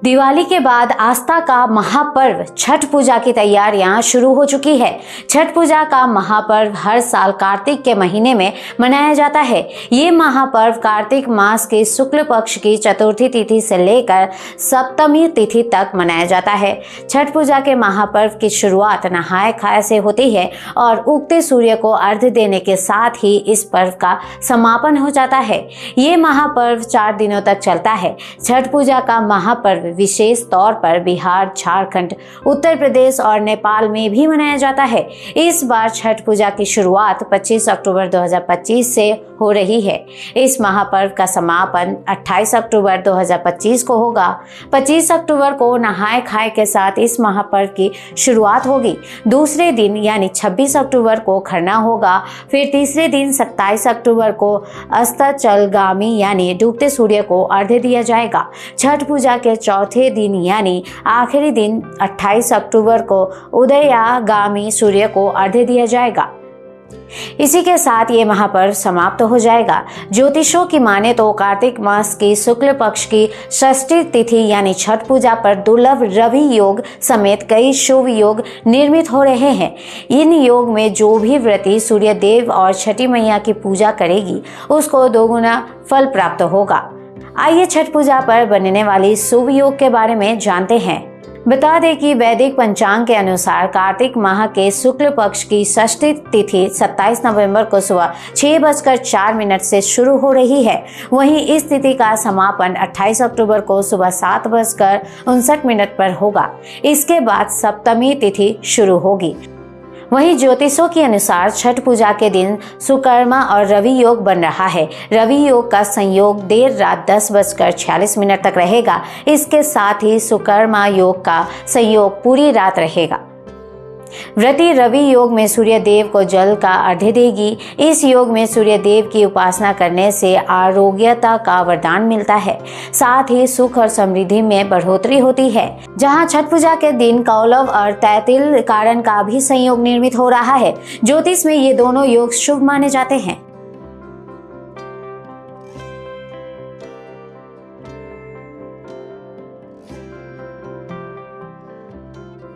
दिवाली के बाद आस्था का महापर्व छठ पूजा की तैयारियां शुरू हो चुकी है। छठ पूजा का महापर्व हर साल कार्तिक के महीने में मनाया जाता है। ये महापर्व कार्तिक मास के शुक्ल पक्ष की चतुर्थी तिथि से लेकर सप्तमी तिथि तक मनाया जाता है। छठ पूजा के महापर्व की शुरुआत नहाय खाए से होती है और उगते सूर्य को अर्घ्य देने के साथ ही इस पर्व का समापन हो जाता है। ये महापर्व 4 दिनों तक चलता है। छठ पूजा का महापर्व विशेष तौर पर बिहार, झारखंड, उत्तर प्रदेश और नेपाल में भी मनाया जाता है। इस बार छठ पूजा की शुरुआत 25 अक्टूबर 2025 से हो रही है। इस महापर्व का समापन 28 अक्टूबर 2025 को होगा। 25 अक्टूबर को नहाय खाए के साथ इस महापर्व की शुरुआत होगी। दूसरे दिन यानी 26 अक्टूबर को खरना होगा। फिर तीसरे दिन 27 अक्टूबर को अस्ताचलगामी यानी डूबते सूर्य को अर्घ्य दिया जाएगा। छठ पूजा के चौथे दिन यानी आखिरी दिन 28 अक्टूबर को उदयागामी सूर्य को अर्घ्य दिया जाएगा। इसी के साथ ये महापर्व समाप्त हो जाएगा। ज्योतिषों की माने तो कार्तिक मास की शुक्ल पक्ष की षष्ठी तिथि यानी छठ पूजा पर दुर्लभ रवि योग समेत कई शुभ योग निर्मित हो रहे हैं। इन योग में जो भी व्रती सूर्य देव और छठी मैया की पूजा करेगी उसको दोगुना फल प्राप्त होगा। आइए छठ पूजा पर बनने वाली शुभ योग के बारे में जानते हैं। बता दें कि वैदिक पंचांग के अनुसार कार्तिक माह के शुक्ल पक्ष की षष्ठी तिथि 27 नवंबर को सुबह 6:04 से शुरू हो रही है। वहीं इस तिथि का समापन 28 अक्टूबर को सुबह 7:59 पर होगा। इसके बाद सप्तमी तिथि शुरू होगी। वहीं ज्योतिषों के अनुसार छठ पूजा के दिन सुकर्मा और रवि योग बन रहा है। रवि योग का संयोग देर रात 10:46 तक रहेगा। इसके साथ ही सुकर्मा योग का संयोग पूरी रात रहेगा। व्रती रवि योग में सूर्य देव को जल का अर्घ्य देगी। इस योग में सूर्य देव की उपासना करने से आरोग्यता का वरदान मिलता है, साथ ही सुख और समृद्धि में बढ़ोतरी होती है। जहां छठ पूजा के दिन कौलव और तैतिल कारण का भी संयोग निर्मित हो रहा है। ज्योतिष में ये दोनों योग शुभ माने जाते हैं।